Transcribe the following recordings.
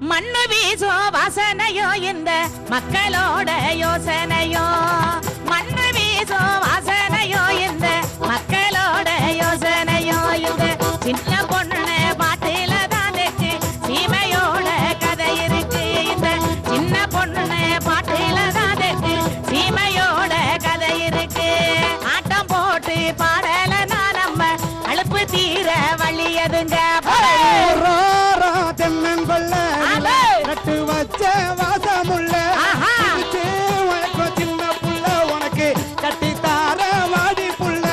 மண்ணு வீசோ வாசனையோ இந்த மக்களோட யோசனையோ மண்ணு வீசோ வாசனையோ இந்த மக்களோட யோசனையோ இந்த சின்ன பொண்ணு பாட்டில தான் இருக்கு சீமையோட கதை இருக்கு இந்த சின்ன பொண்ணு பாட்டில தான் இருக்கு சீமையோட கதை இருக்கு ஆட்டம் போட்டு பாடலனா நம்ம அழுப்பு தீர வழியதுங்க நட்டு வச்ச வாசமுள்ள சின்ன புள்ள உனக்கு கட்டி தார வாடி புள்ள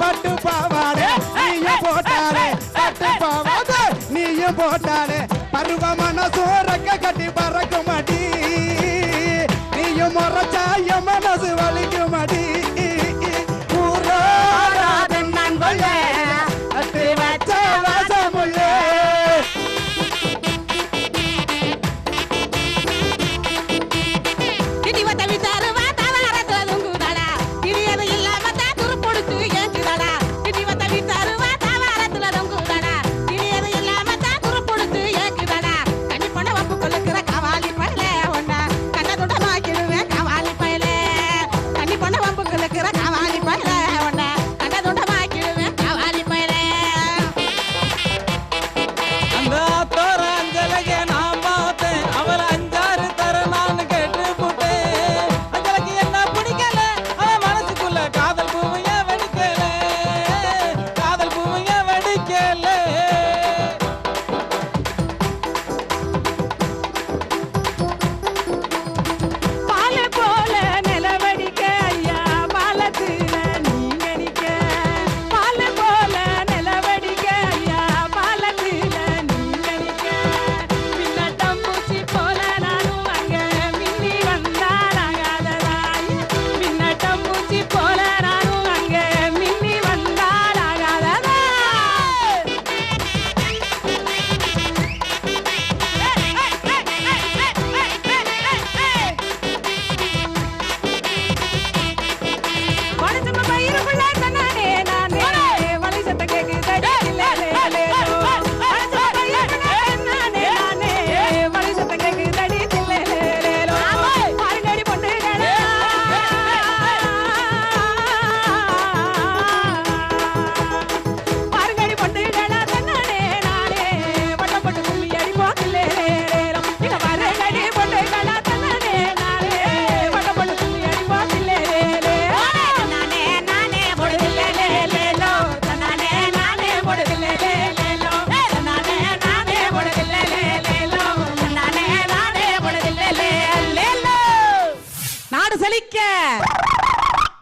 பட்டு பாவாடே நீயும் போட்டாரே பட்டு பாவாடே நீயும் போட்டாரே பருவமான சோறக்க கட்டி பறக்கும் அடி நீயும் முறைச்சா என் மனசு வலிக்கும் அடி ஊரோராதன் நான் கொள்ள நட்டு வச்ச வாசமுள்ள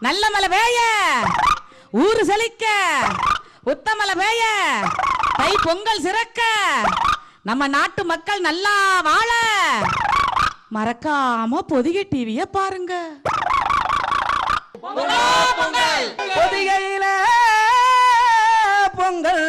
நல்ல மலை வேய ஊரு செழிக்க உத்தமலை வேய தை பொங்கல் சிறக்க நம்ம நாட்டு மக்கள் நல்லா வாழ மறக்காம பொதிகை டிவிய பாருங்க. பொதிகையில பொங்கல்